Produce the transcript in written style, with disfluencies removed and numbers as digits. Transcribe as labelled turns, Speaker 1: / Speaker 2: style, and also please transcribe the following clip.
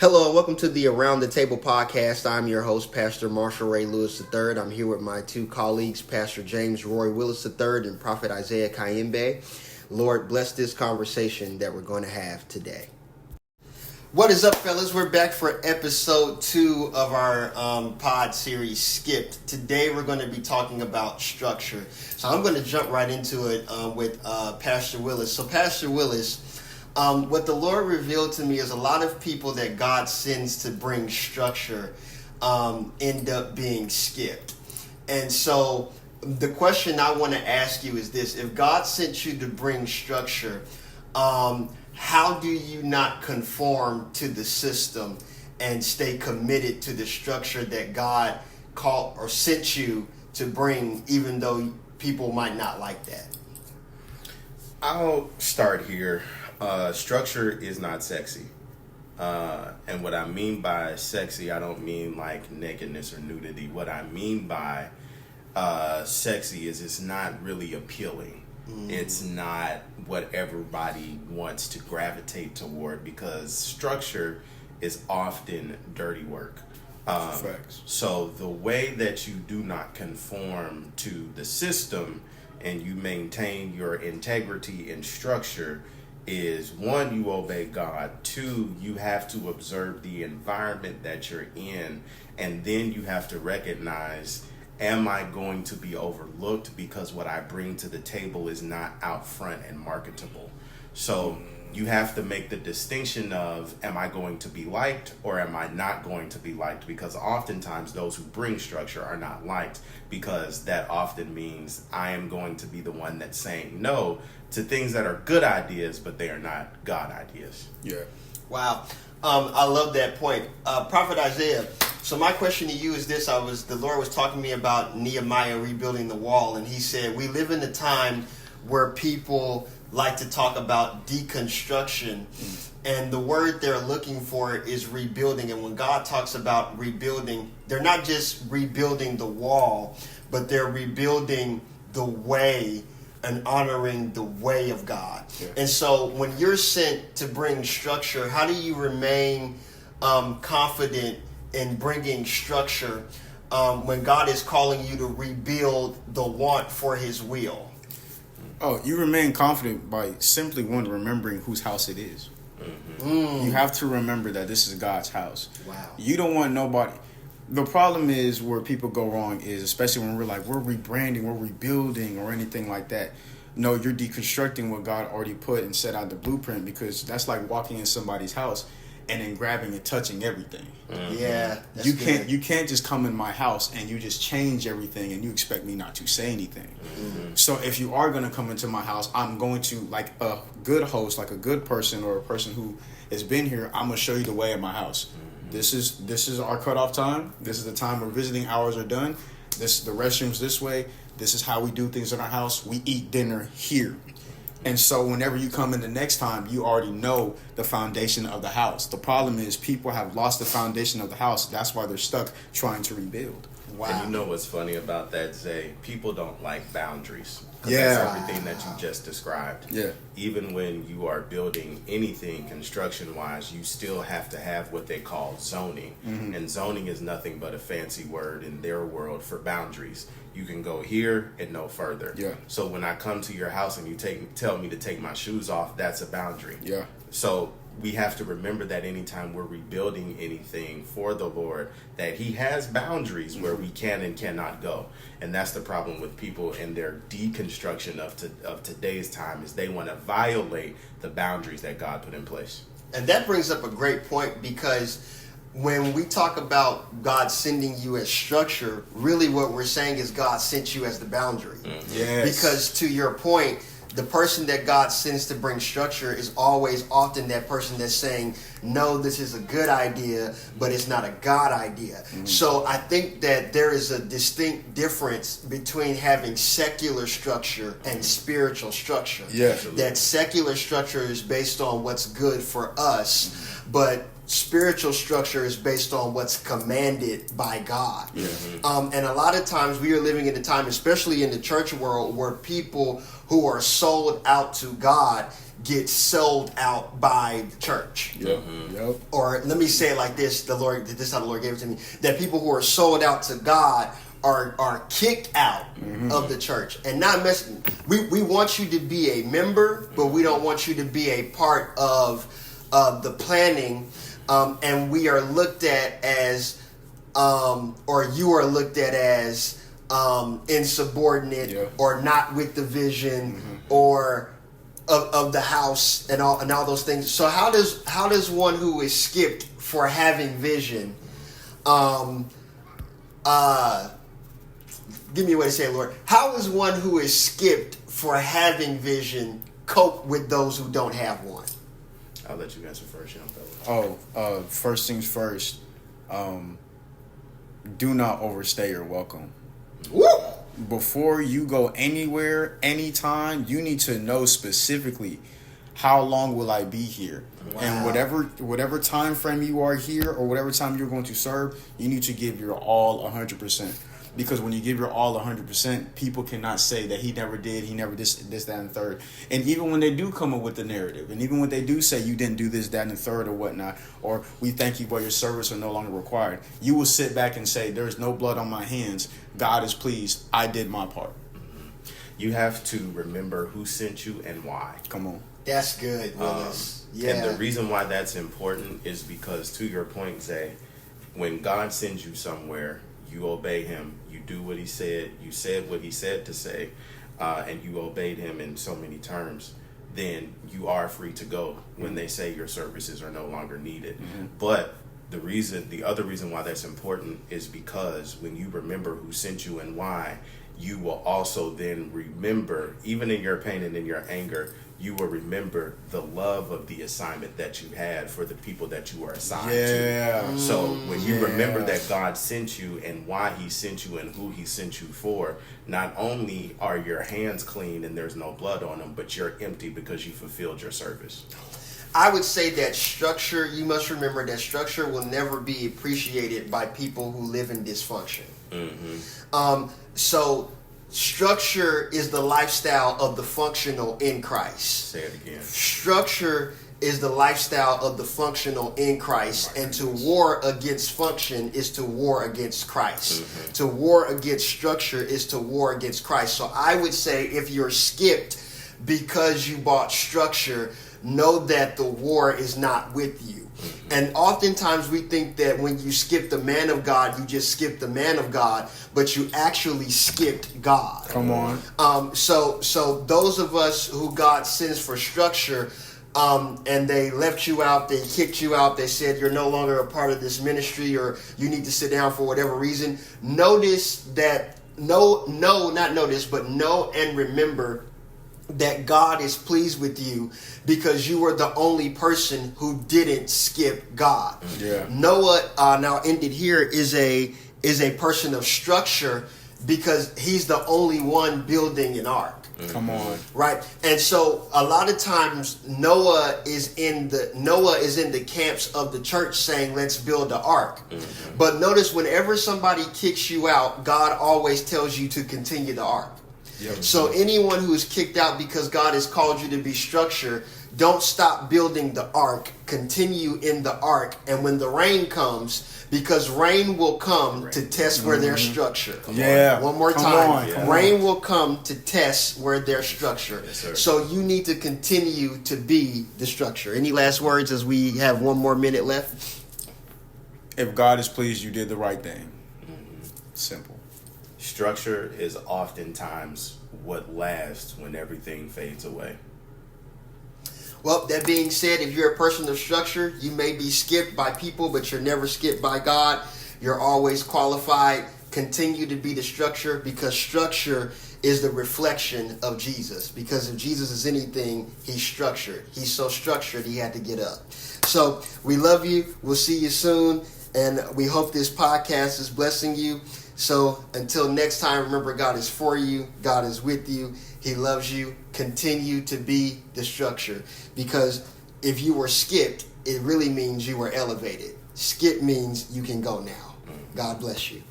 Speaker 1: Hello and welcome to the Around the Table podcast. I'm your host, Pastor Marshall Ray Lewis III. I'm here with my two colleagues, Pastor James Roy Willis III and Prophet Isaiah Kayembe. Lord, bless this conversation that we're going to have today. What is up, fellas? We're back for episode 2 of our pod series, Skipped. Today we're going to be talking about structure. So I'm going to jump right into it with Pastor Willis. So Pastor Willis, what the Lord revealed to me is a lot of people that God sends to bring structure end up being skipped. And so the question I want to ask you is this: if God sent you to bring structure, how do you not conform to the system and stay committed to the structure that God called or sent you to bring, even though people might not like that?
Speaker 2: I'll start here. Structure is not sexy. And what I mean by sexy, I don't mean like nakedness or nudity. What I mean by sexy is it's not really appealing. It's not what everybody wants to gravitate toward, because structure is often dirty work. So the way that you do not conform to the system and you maintain your integrity in structure is, 1, you obey God. 2, you have to observe the environment that you're in, and then you have to recognize, am I going to be overlooked because what I bring to the table is not out front and marketable? So you have to make the distinction of, am I going to be liked or am I not going to be liked? Because oftentimes those who bring structure are not liked, because that often means I am going to be the one that's saying no to things that are good ideas, but they are not God ideas.
Speaker 1: Yeah. Wow. I love that point. Prophet Isaiah, so my question to you is this. The Lord was talking to me about Nehemiah rebuilding the wall, and he said, we live in a time where people like to talk about deconstruction, and the word they're looking for is rebuilding. And when God talks about rebuilding, they're not just rebuilding the wall, but they're rebuilding the way and honoring the way of God. Yeah. And so when you're sent to bring structure, how do you remain confident in bringing structure when God is calling you to rebuild the want for his will?
Speaker 3: Oh, you remain confident by simply, 1, remembering whose house it is. You have to remember that this is God's house.
Speaker 1: Wow.
Speaker 3: You don't want nobody. The problem is where people go wrong is, especially when we're like, we're rebranding, we're rebuilding or anything like that. No, you're deconstructing what God already put and set out the blueprint, because that's like walking in somebody's house and then grabbing and touching everything.
Speaker 1: Yeah,
Speaker 3: you can't just come in my house and you just change everything and you expect me not to say anything. So if you are going to come into my house, I'm going to, like a good host, like a good person or a person who has been here, I'm going to show you the way of my house. This is our cutoff time. This is the time where visiting hours are done. The restrooms this way. This is how we do things in our house. We eat dinner here. And so whenever you come in the next time, you already know the foundation of the house. The problem is people have lost the foundation of the house. That's why they're stuck trying to rebuild.
Speaker 2: Wow. And you know what's funny about that, Zay? People don't like boundaries.
Speaker 3: Yeah.
Speaker 2: That's everything that you just described.
Speaker 3: Yeah.
Speaker 2: Even when you are building anything construction-wise, you still have to have what they call zoning. And zoning is nothing but a fancy word in their world for boundaries. You can go here and no further.
Speaker 3: Yeah.
Speaker 2: So when I come to your house and you tell me to take my shoes off, that's a boundary.
Speaker 3: Yeah.
Speaker 2: So we have to remember that anytime we're rebuilding anything for the Lord, that he has boundaries where we can and cannot go. And that's the problem with people in their deconstruction of today's time, is they want to violate the boundaries that God put in place.
Speaker 1: And that brings up a great point, because when we talk about God sending you as structure, really what we're saying is God sent you as the boundary.
Speaker 3: Yes.
Speaker 1: Because to your point, the person that God sends to bring structure is always often that person that's saying, no, this is a good idea, but it's not a God idea. So I think that there is a distinct difference between having secular structure and spiritual structure.
Speaker 3: Yes.
Speaker 1: That secular structure is based on what's good for us, but spiritual structure is based on what's commanded by God. And a lot of times we are living in a time, especially in the church world, where people who are sold out to God get sold out by the church.
Speaker 3: Yep. Yep.
Speaker 1: Or let me say it like this: this is how the Lord gave it to me. That people who are sold out to God are kicked out of the church, and not messing. We want you to be a member, but we don't want you to be a part of the planning. And we are looked at as, or you are looked at as insubordinate, or not with the vision, or of the house, and all those things. So how does one who is skipped for having vision, give me a way to say it, Lord. How is one who is skipped for having vision cope with those who don't have one?
Speaker 2: I'll let you answer first, young fella.
Speaker 3: First things first. Do not overstay your welcome.
Speaker 1: Woo!
Speaker 3: Before you go anywhere, anytime, you need to know specifically how long will I be here.
Speaker 1: Wow.
Speaker 3: And whatever time frame you are here, or whatever time you're going to serve, you need to give your all 100%. Because when you give your all 100%, people cannot say that he never did, he never this, that, and the third. And even when they do come up with the narrative, and even when they do say you didn't do this, that, and the third, or whatnot, or we thank you for your service are no longer required, you will sit back and say, there's no blood on my hands. God is pleased. I did my part.
Speaker 2: You have to remember who sent you and why.
Speaker 3: Come on.
Speaker 1: That's good, Willis. Yeah.
Speaker 2: And the reason why that's important is because, to your point, Zay, when God sends you somewhere, you obey him. You do what he said. You said what he said to say, and you obeyed him in so many terms. Then you are free to go when they say your services are no longer needed. But the other reason why that's important is because when you remember who sent you and why, you will also then remember, even in your pain and in your anger, you will remember the love of the assignment that you had for the people that you were assigned to. So when you remember that God sent you and why he sent you and who he sent you for, not only are your hands clean and there's no blood on them, but you're empty because you fulfilled your service.
Speaker 1: I would say that structure, you must remember that structure will never be appreciated by people who live in dysfunction. So structure is the lifestyle of the functional in Christ.
Speaker 2: Say it again.
Speaker 1: Structure is the lifestyle of the functional in Christ. And to war against function is to war against Christ. To war against structure is to war against Christ. So I would say if you're skipped because you bought structure, know that the war is not with you. And oftentimes we think that when you skip the man of God, you just skip the man of God, but you actually skipped God.
Speaker 3: Come on.
Speaker 1: So those of us who God sends for structure, and they left you out, they kicked you out, they said you're no longer a part of this ministry, or you need to sit down for whatever reason. Notice that, know and remember that God is pleased with you because you were the only person who didn't skip God.
Speaker 3: Yeah.
Speaker 1: Noah, now ended here, is a person of structure because he's the only one building an ark.
Speaker 3: Come on.
Speaker 1: Right? And so a lot of times Noah is in the camps of the church saying, let's build the ark. But notice whenever somebody kicks you out, God always tells you to continue the ark. So anyone who is kicked out because God has called you to be structure, don't stop building the ark. Continue in the ark. And when the rain comes, because rain will come to test where there's structure. One more time. Rain will come to test where there's structure.
Speaker 2: Yes,
Speaker 1: so you need to continue to be the structure. Any last words as we have one more minute left?
Speaker 3: If God is pleased, you did the right thing. Simple.
Speaker 2: Structure is oftentimes what lasts when everything fades away.
Speaker 1: Well, that being said, if you're a person of structure, you may be skipped by people, but you're never skipped by God. You're always qualified. Continue to be the structure, because structure is the reflection of Jesus. Because if Jesus is anything, he's structured. He's so structured, he had to get up. So we love you. We'll see you soon. And we hope this podcast is blessing you. So until next time, remember, God is for you. God is with you. He loves you. Continue to be the structure. Because if you were skipped, it really means you were elevated. Skip means you can go now. God bless you.